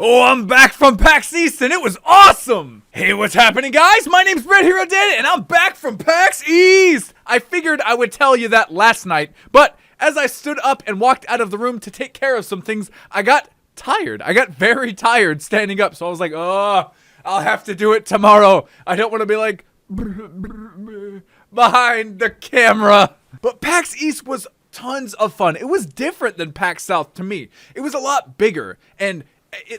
Oh, I'm back from Pax East and it was awesome! Hey, what's happening, guys? My name's Brett Hero Did It and I'm back from Pax East! I figured I would tell you that last night, but as I stood up and walked out of the room to take care of some things, I got tired. I got very tired standing up, so I was like, oh, I'll have to do it tomorrow. I don't want to be like behind the camera. But Pax East was tons of fun. It was different than Pax South to me. It was a lot bigger, and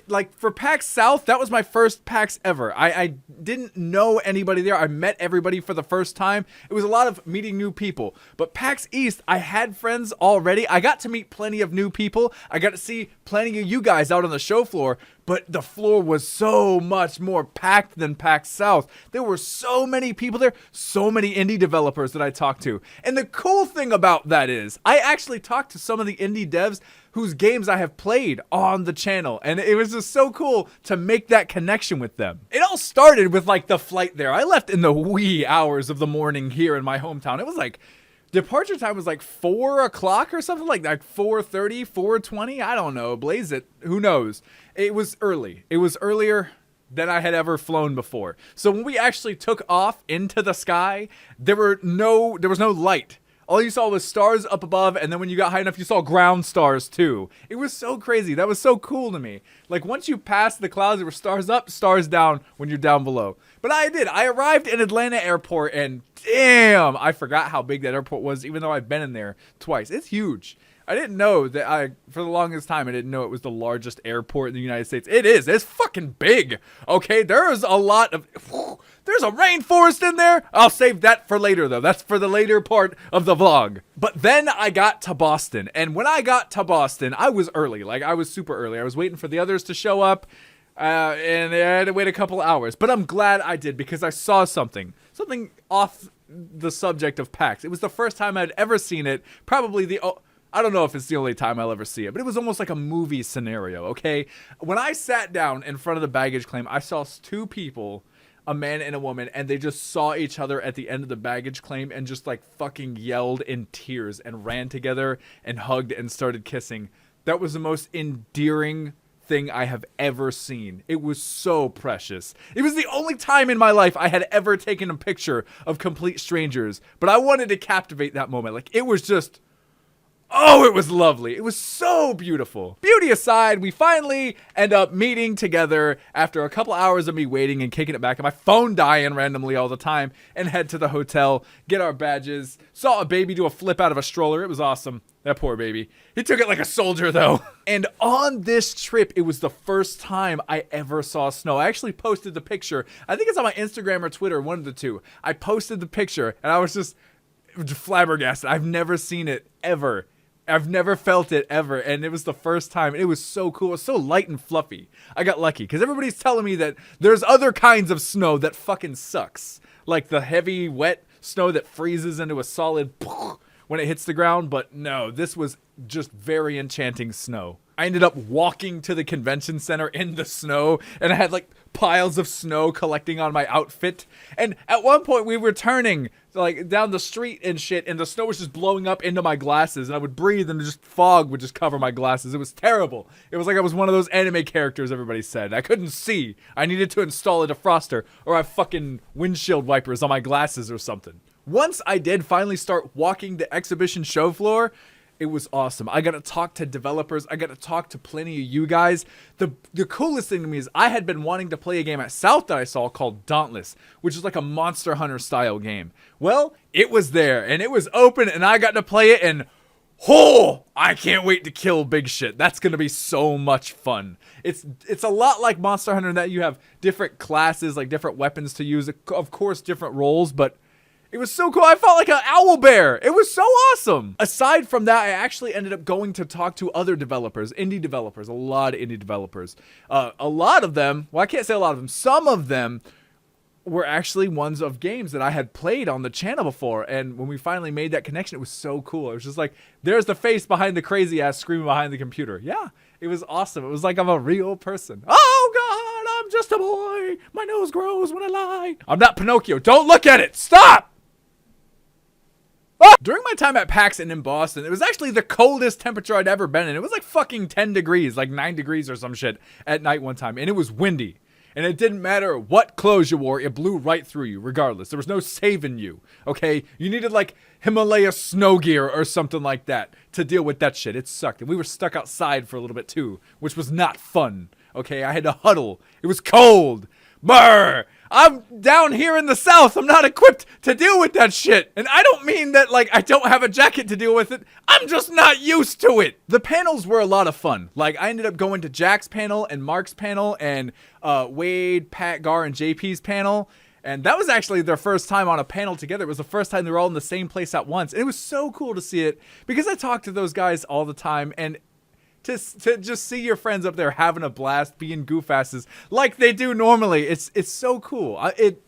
like for PAX South, that was my first PAX ever. I didn't know anybody there. I met everybody for the first time. It was a lot of meeting new people. But PAX East, I had friends already. I got to meet plenty of new people. I got to see plenty of you guys out on the show floor. But the floor was so much more packed than PAX South. There were so many people there, so many indie developers that I talked to. And the cool thing about that is, I actually talked to some of the indie devs whose games I have played on the channel. And it was just so cool to make that connection with them. It all started with like the flight there. I left in the wee hours of the morning here in my hometown. It was like, departure time was like 4 o'clock or something like that, 4:30, 4:20, I don't know, blaze it, who knows. It was early. It was earlier than I had ever flown before. So when we actually took off into the sky, there was no light. All you saw was stars up above, and then when you got high enough, you saw ground stars too. It was so crazy. That was so cool to me. Like once you passed the clouds, there were stars up, stars down when you're down below. But I did. I arrived in Atlanta airport, and damn, I forgot how big that airport was, even though I've been in there twice. It's huge. I didn't know that for the longest time, I didn't know it was the largest airport in the United States. It is. It's fucking big. Okay, there's a lot of, there's a rainforest in there. I'll save that for later, though. That's for the later part of the vlog. But then I got to Boston, and when I got to Boston, I was early. Like, I was super early. I was waiting for the others to show up, and I had to wait a couple hours. But I'm glad I did, because I saw something off the subject of PAX. It was the first time I'd ever seen it, probably I don't know if it's the only time I'll ever see it, but it was almost like a movie scenario, okay? When I sat down in front of the baggage claim, I saw two people, a man and a woman, and they just saw each other at the end of the baggage claim and just like fucking yelled in tears and ran together and hugged and started kissing. That was the most endearing thing I have ever seen. It was so precious. It was the only time in my life I had ever taken a picture of complete strangers, but I wanted to captivate that moment. Like, it was just... oh, it was lovely. It was so beautiful. Beauty aside, we finally end up meeting together after a couple hours of me waiting and kicking it back and my phone dying randomly all the time, and head to the hotel, get our badges, saw a baby do a flip out of a stroller. It was awesome. That poor baby. He took it like a soldier, though. And on this trip, it was the first time I ever saw snow. I actually posted the picture. I think it's on my Instagram or Twitter, one of the two. I posted the picture, and I was just flabbergasted. I've never seen it ever. I've never felt it ever, and it was the first time, and it was so cool. It was so light and fluffy. I got lucky, because everybody's telling me that there's other kinds of snow that fucking sucks. Like the heavy, wet snow that freezes into a solid when it hits the ground, but no, this was just very enchanting snow. I ended up walking to the convention center in the snow, and I had like piles of snow collecting on my outfit. And at one point we were turning like down the street and shit, and the snow was just blowing up into my glasses, and I would breathe and just fog would just cover my glasses. It was terrible. It was like I was one of those anime characters everybody said. I couldn't see. I needed to install a defroster or have fucking windshield wipers on my glasses or something. Once I did finally start walking the exhibition show floor, it was awesome. I got to talk to developers. I got to talk to plenty of you guys. The coolest thing to me is I had been wanting to play a game at South that I saw called Dauntless, which is like a Monster Hunter style game. Well, it was there, and it was open, and I got to play it, and I can't wait to kill big shit. That's going to be so much fun. It's a lot like Monster Hunter in that you have different classes, like different weapons to use, of course different roles, but it was so cool. I felt like an owl bear. It was so awesome. Aside from that, I actually ended up going to talk to other developers, indie developers, a lot of indie developers. A lot of them, well, I can't say a lot of them. Some of them were actually ones of games that I had played on the channel before. And when we finally made that connection, it was so cool. It was just like, there's the face behind the crazy ass screaming behind the computer. Yeah, it was awesome. It was like I'm a real person. Oh God, I'm just a boy. My nose grows when I lie. I'm not Pinocchio. Don't look at it. Stop. During my time at PAX and in Boston, it was actually the coldest temperature I'd ever been in. It was like fucking 10 degrees, like 9 degrees or some shit at night one time. And it was windy. And it didn't matter what clothes you wore, it blew right through you, regardless. There was no saving you, okay? You needed, like, Himalaya snow gear or something like that to deal with that shit. It sucked. And we were stuck outside for a little bit, too, which was not fun, okay? I had to huddle. It was cold. Brr! I'm down here in the South. I'm not equipped to deal with that shit. And I don't mean that, like, I don't have a jacket to deal with it. I'm just not used to it. The panels were a lot of fun. Like, I ended up going to Jack's panel and Mark's panel and Wade, Pat, Gar, and JP's panel. And that was actually their first time on a panel together. It was the first time they were all in the same place at once. And it was so cool to see it because I talk to those guys all the time. And to just see your friends up there having a blast, being goof-asses like they do normally, it's so cool. It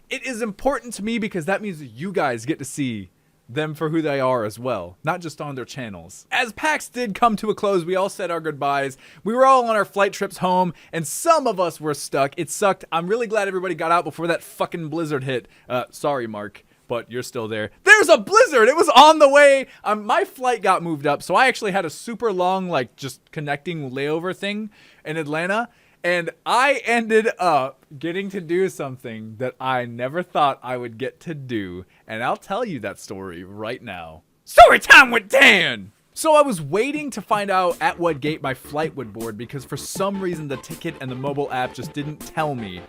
is important to me because that means that you guys get to see them for who they are as well, not just on their channels. As PAX did come to a close, we all said our goodbyes. We were all on our flight trips home, and some of us were stuck. It sucked. I'm really glad everybody got out before that fucking blizzard hit. Sorry, Mark, but you're still there. There's a blizzard! It was on the way! My flight got moved up, so I actually had a super long, like, just connecting layover thing in Atlanta, and I ended up getting to do something that I never thought I would get to do, and I'll tell you that story right now. Story time with Dan! So I was waiting to find out at what gate my flight would board because for some reason the ticket and the mobile app just didn't tell me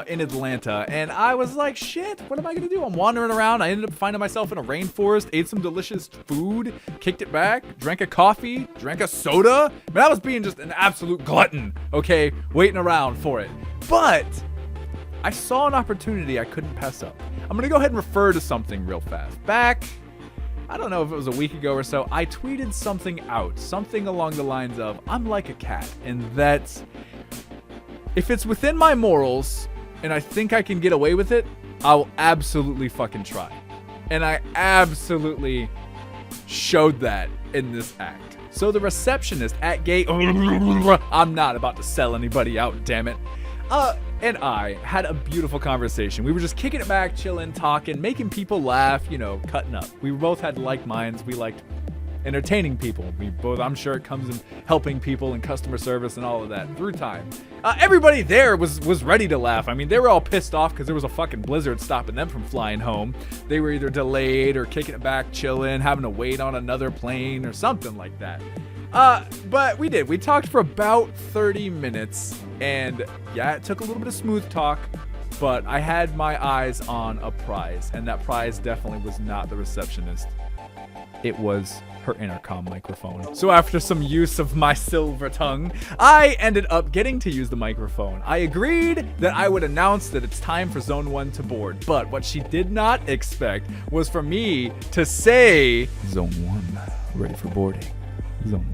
in Atlanta. And I was like, shit, what am I gonna do? I'm wandering around. I ended up finding myself in a rainforest, ate some delicious food, kicked it back, drank a coffee, drank a soda. Man, I was being just an absolute glutton, okay, waiting around for it. But I saw an opportunity I couldn't pass up. I'm gonna go ahead and refer to something real fast. Back, I don't know if it was a week ago or so, I tweeted something out, something along the lines of, I'm like a cat, and that if it's within my morals and I think I can get away with it, I'll absolutely fucking try. And I absolutely showed that in this act. So the receptionist at gate, I'm not about to sell anybody out, damn it. And I had a beautiful conversation. We were just kicking it back, chilling, talking, making people laugh, you know, cutting up. We both had like minds. We liked entertaining people. We both, I'm sure it comes in helping people and customer service and all of that through time. Everybody there was ready to laugh. I mean, they were all pissed off because there was a fucking blizzard stopping them from flying home. They were either delayed or kicking it back, chilling, having to wait on another plane or something like that. But we did. We talked for about 30 minutes, and yeah, it took a little bit of smooth talk, but I had my eyes on a prize, and that prize definitely was not the receptionist. It was her intercom microphone. So after some use of my silver tongue, I ended up getting to use the microphone. I agreed that I would announce that it's time for Zone 1 to board, but what she did not expect was for me to say, Zone 1, ready for boarding. Zone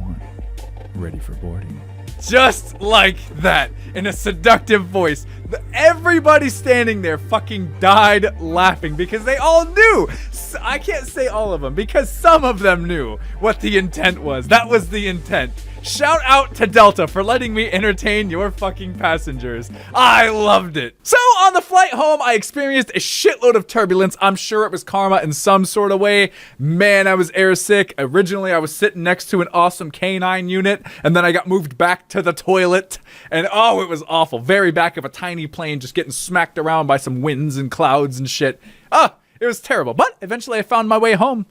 1, ready for boarding. Just like that, in a seductive voice. Everybody standing there fucking died laughing because they all knew. I can't say all of them because some of them knew what the intent was. That was the intent. Shout out to Delta for letting me entertain your fucking passengers. I loved it. So on the flight home, I experienced a shitload of turbulence. I'm sure it was karma in some sort of way. Man, I was airsick. Originally, I was sitting next to an awesome K9 unit, and then I got moved back to the toilet. And oh, it was awful. Very back of a tiny plane, just getting smacked around by some winds and clouds and shit. It was terrible. But eventually I found my way home.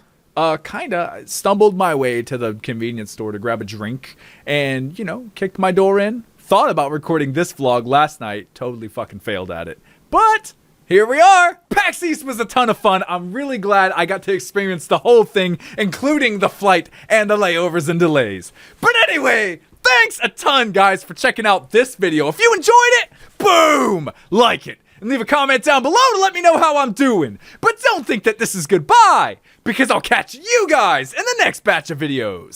Kinda stumbled my way to the convenience store to grab a drink and, you know, kicked my door in. Thought about recording this vlog last night. Totally fucking failed at it. But here we are. PAX East was a ton of fun. I'm really glad I got to experience the whole thing, including the flight and the layovers and delays. But anyway, thanks a ton, guys, for checking out this video. If you enjoyed it, boom, like it. And leave a comment down below to let me know how I'm doing. But don't think that this is goodbye, because I'll catch you guys in the next batch of videos.